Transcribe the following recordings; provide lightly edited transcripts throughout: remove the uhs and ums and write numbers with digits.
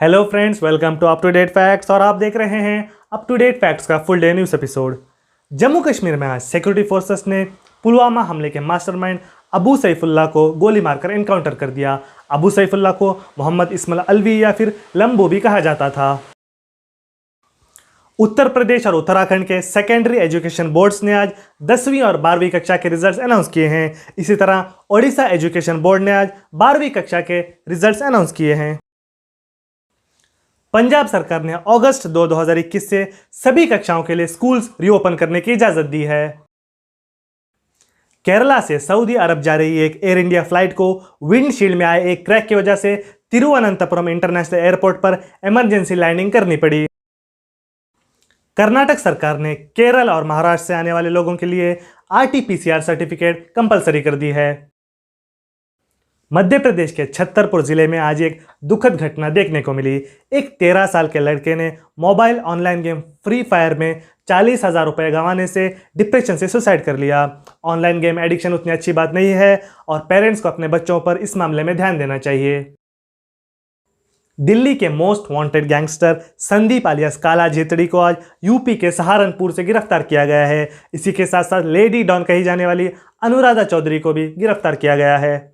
Hello friends, welcome to up to date facts और आप देख रहे हैं अप टू डेट फैक्ट्स का full day news episode. Jammu Kashmir में आज सिक्योरिटी फोर्सेस ने पुलवामा हमले के मास्टरमाइंड अबू सैफुल्लाह को गोली मारकर एनकाउंटर कर दिया। अबू सैफुल्लाह को मोहम्मद इस्माइल अलवी या फिर लंबो भी कहा जाता था। उत्तर प्रदेश और उत्तराखंड के सेकेंडरी एजुकेशन बोर्ड्स ने आज 10वीं और 12वीं कक्षा के रिजल्ट्स अनाउंस किए हैं। इसी तरह ओडिशा एजुकेशन बोर्ड ने आज 12वीं कक्षा के रिजल्ट्स अनाउंस किए हैं। पंजाब सरकार ने अगस्त 2021 से सभी कक्षाओं के लिए स्कूल्स रीओपन करने की इजाजत दी है। केरला से सऊदी अरब जा रही एक एयर इंडिया फ्लाइट को विंडशील्ड में आए एक क्रैक की वजह से तिरुवनंतपुरम इंटरनेशनल एयरपोर्ट पर इमरजेंसी लैंडिंग करनी पड़ी। कर्नाटक सरकार ने केरल और महाराष्ट्र से आने वाले लोगों के लिए RT-PCR सर्टिफिकेट कंपलसरी कर दी है। मध्य प्रदेश के छतरपुर जिले में आज एक दुखद घटना देखने को मिली। एक 13 साल के लड़के ने mobile online game free fire में 40,000 रुपये गंवाने से डिप्रेशन से सुसाइड कर लिया। ऑनलाइन गेम एडिक्शन उतनी अच्छी बात नहीं है और पेरेंट्स को अपने बच्चों पर इस मामले में ध्यान देना चाहिए। दिल्ली के most wanted gangster Sandeep alias काला जेतड़ी को आज यूपी के सहारनपुर से गिरफ्तार किया गया है। इसी के साथ साथ लेडी डॉन कही जाने वाली अनुराधा चौधरी को भी गिरफ्तार किया गया है।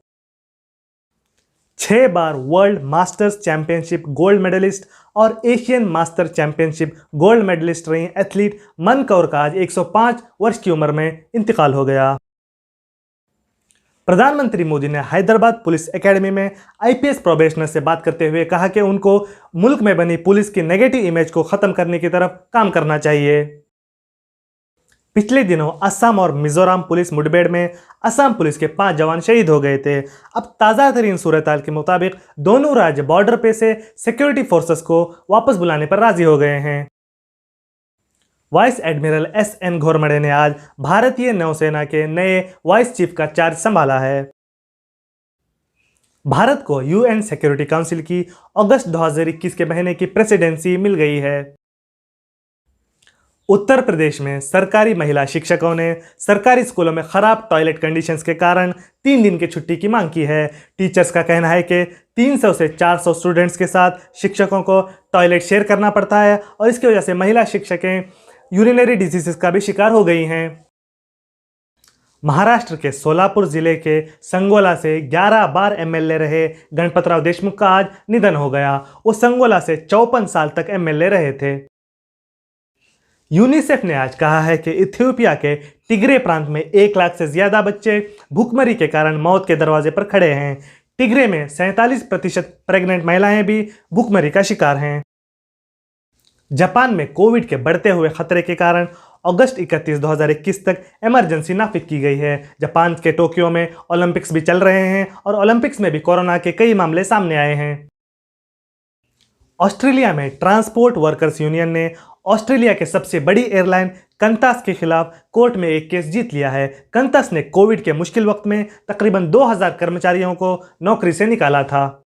6 बार world masters championship gold medalist और Asian master championship gold medalist रही एथलीट मन कौर का आज 105 वर्ष की उम्र में इंतकाल हो गया। प्रधानमंत्री मोदी ने हैदराबाद पुलिस एकेडमी में IPS प्रोबेशनर से बात करते हुए कहा कि उनको मुल्क में बनी पुलिस की नेगेटिव इमेज को खत्म करने की तरफ काम करना चाहिए। पिछले दिनों असम और मिजोरम पुलिस मुठभेड़ में असम पुलिस के 5 जवान शहीद हो गए थे। अब ताज़ा तरीन सूरत-हाल के मुताबिक दोनों राज्य बॉर्डर पे से सिक्योरिटी फोर्सेस को वापस बुलाने पर राजी हो गए हैं। वाइस एडमिरल SN घोरमडे ने आज भारतीय नौसेना के नए वाइस चीफ का चार्ज संभाला है। भारत को UN सिक्योरिटी काउंसिल की अगस्त 2021 के महीने की प्रेसिडेंसी मिल गई है। उत्तर प्रदेश में सरकारी महिला शिक्षकों ने सरकारी स्कूलों में खराब टॉयलेट कंडीशंस के कारण 3 दिन की छुट्टी की मांग की है। टीचर्स का कहना है कि 300 से 400 स्टूडेंट्स के साथ शिक्षकों को टॉयलेट शेयर करना पड़ता है और इसकी वजह से महिला शिक्षकें यूरिनरी डिजीजेस का भी शिकार हो गई हैं। महाराष्ट्र के सोलापुर जिले के संगोला से 11 बार MLA रहे गणपतराव देशमुख का आज निधन हो गया। वो संगोला से 54 साल तक MLA रहे थे। यूनिसेफ ने आज कहा है कि इथियोपिया के टिग्रे प्रांत में 1 लाख से ज्यादा बच्चे भूखमरी के कारण मौत के दरवाजे पर खड़े हैं। टिग्रे में 47% प्रेग्नेंट महिलाएं भी भूखमरी का शिकार हैं। जापान में कोविड के बढ़ते हुए खतरे के कारण अगस्त 31, 2021 तक इमरजेंसी नाफिज की गई है। जापान के टोक्यो में ओलंपिक्स भी चल रहे हैं और ओलंपिक्स में भी कोरोना के कई मामले सामने आए हैं। ऑस्ट्रेलिया में ट्रांसपोर्ट वर्कर्स यूनियन ने ऑस्ट्रेलिया के सबसे बड़ी एयरलाइन कंतास के खिलाफ कोर्ट में एक केस जीत लिया है। कंतास ने कोविड के मुश्किल वक्त में तकरीबन 2000 कर्मचारियों को नौकरी से निकाला था।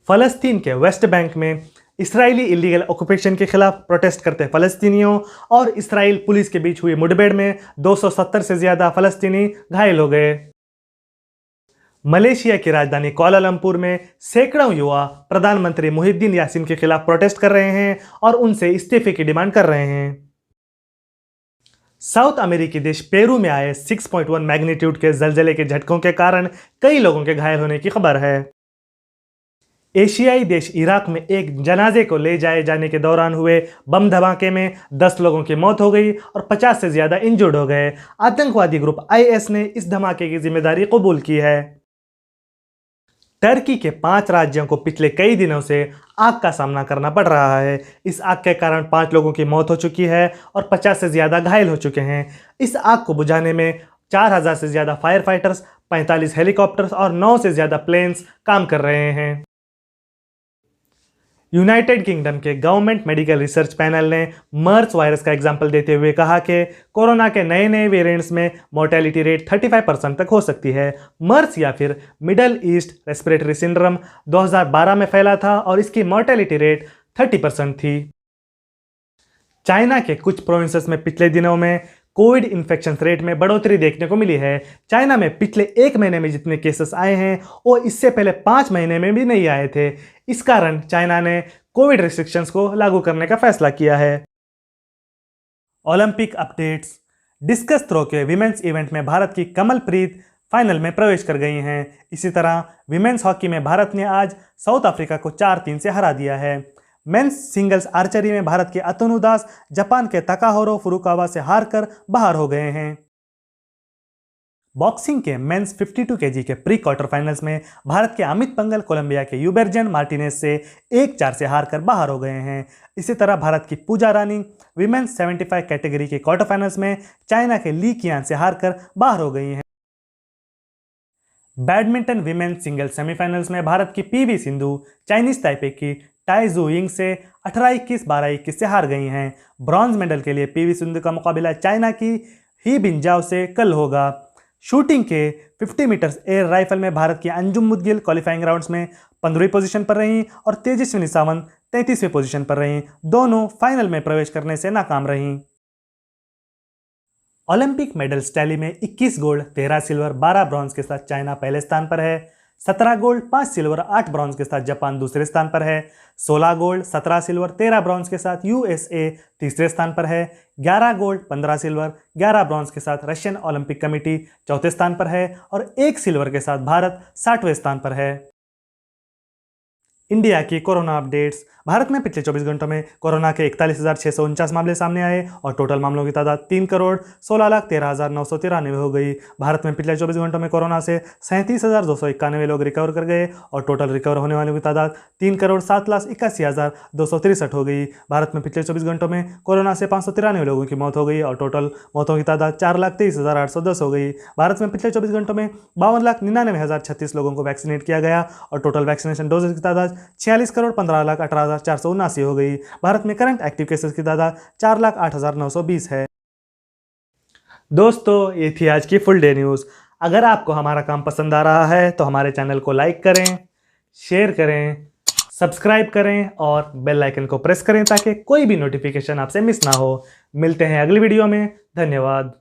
फलस्तीन के वेस्ट बैंक में इसराइली इलीगल ऑक्यूपेशन के खिलाफ प्रोटेस्ट करते फलस्तीनियों और इसराइल पुलिस के बीच हुई मुठभेड़ में 270 से ज्यादा फलस्तीनी घायल हो गए। मलेशिया की राजधानी कुआलालंपुर में सैकड़ों युवा प्रधानमंत्री मुहिद्दीन यासीन के खिलाफ प्रोटेस्ट कर रहे हैं और उनसे इस्तीफे की डिमांड कर रहे हैं। साउथ अमेरिकी देश पेरू में आए 6.1 मैग्नीट्यूड के जलजले के झटकों के कारण कई लोगों के घायल होने की खबर है। एशियाई देश इराक में एक जनाजे को ले जाए जाने के दौरान हुए बम धमाके में 10 लोगों की मौत हो गई और 50 से ज्यादा इंजर्ड हो गए। आतंकवादी ग्रुप IS ने इस धमाके की जिम्मेदारी कबूल की है। टर्की के 5 राज्यों को पिछले कई दिनों से आग का सामना करना पड़ रहा है। इस आग के कारण 5 लोगों की मौत हो चुकी है और 50 से ज्यादा घायल हो चुके हैं। इस आग को बुझाने में 4000 से ज्यादा फायर फाइटर्स, 45 हेलीकॉप्टर्स और 9 से ज्यादा प्लेन्स काम कर रहे हैं। यूनाइटेड किंगडम के गवर्नमेंट मेडिकल रिसर्च पैनल ने मर्स वायरस का एग्जाम्पल देते हुए कहा कि कोरोना के नए नए वेरिएंट्स में मोर्टेलिटी रेट 35% तक हो सकती है। मर्स या फिर मिडल ईस्ट रेस्पिरेटरी सिंड्रोम 2012 में फैला था और इसकी मोर्टेलिटी रेट 30% थी। चाइना के कुछ प्रोविंसेस में पिछले दिनों में कोविड इन्फेक्शन रेट में बढ़ोतरी देखने को मिली है। चाइना में पिछले 1 महीने में जितने केसेस आए हैं वो इससे पहले 5 महीने में भी नहीं आए थे। इस कारण चाइना ने कोविड रिस्ट्रिक्शंस को लागू करने का फैसला किया है। Olympic updates. डिस्कस थ्रो के विमेंस इवेंट में भारत की कमलप्रीत फाइनल में प्रवेश कर गई हैं। इसी तरह विमेंस हॉकी में भारत ने आज साउथ अफ्रीका को 4-3 से हरा दिया है। मेंस सिंगल्स आर्चरी में भारत के अतनु दास जापान के ताकाहारो फुरुकावा से हारकर बाहर हो गए हैं। बॉक्सिंग के मेंस 52 केजी के प्री क्वार्टर फाइनल्स में भारत के अमित पंगल कोलंबिया के यूबर्जन मार्टिनेज से 1-4 से हारकर बाहर हो गए हैं। इसी तरह भारत की पूजा रानी विमेंस 75 कैटेगरी के क्वार्टर फाइनल्स में चाइना के ली कियान से हारकर बाहर हो गई हैं। बैडमिंटन विमेंस सिंगल सेमीफाइनल्स में भारत की पीवी सिंधु चाइनीज ताइपे की टाई जू यिंग से 18-21, 12-21 से हार गई हैं। ब्रॉन्ज मेडल के लिए पीवी सिंधु का मुकाबला चाइना की ही बिंजाओ से कल होगा। शूटिंग के 50 मीटर्स एयर राइफल में भारत की अंजुम मुदगिल क्वालिफाइंग राउंड्स में 15वीं पोजीशन पर रहीं और तेजस्विनी सावंत 33वें पोजीशन पर रहीं। दोनों फाइनल में प्रवेश करने से नाकाम रहीं। ओलंपिक मेडल्स टैली में 21 गोल्ड, 13 सिल्वर, 12 ब्रॉन्ज के साथ चाइना पहले स्थान पर है। 17 गोल्ड, 5 सिल्वर, 8 ब्रॉन्ज के साथ जापान दूसरे स्थान पर है। 16 गोल्ड, 17 सिल्वर, 13 ब्रॉन्ज के साथ यूएसए तीसरे स्थान पर है। 11 गोल्ड, 15 सिल्वर, 11 ब्रॉन्ज के साथ रशियन ओलंपिक कमेटी चौथे स्थान पर है और 1 सिल्वर के साथ भारत 60वें स्थान पर है। इंडिया की कोरोना अपडेट्स। भारत में पिछले 24 घंटों में कोरोना के 41,649 मामले सामने आए और टोटल मामलों की तादाद 3,16,13,993 हो गई। भारत में पिछले 24 घंटों में कोरोना से 37,291 लोग रिकवर कर गए और टोटल रिकवर होने वालों की तादाद 3,07,81,263 हो गई। भारत में पिछले 24 घंटों में कोरोना से 593 लोगों की मौत हो गई और टोटल मौतों की तादाद 4,23,810 हो गई। भारत में पिछले 24 घंटों में 52,99,036 लोगों को वैक्सीनेट किया गया और टोटल वैक्सीनेशन डोजेज की तादाद 46,15,18,479 हो गई। भारत में करंट एक्टिव केसेस की तादाद 4,08,920 है। दोस्तों, ये थी आज की फुल डे न्यूज़। अगर आपको हमारा काम पसंद आ रहा है तो हमारे चैनल को लाइक करें, शेयर करें, सब्सक्राइब करें और बेल आइकन को प्रेस करें ताकि कोई भी नोटिफिकेशन आपसे मिस ना हो। मिलते हैं अगली वीडियो में। धन्यवाद।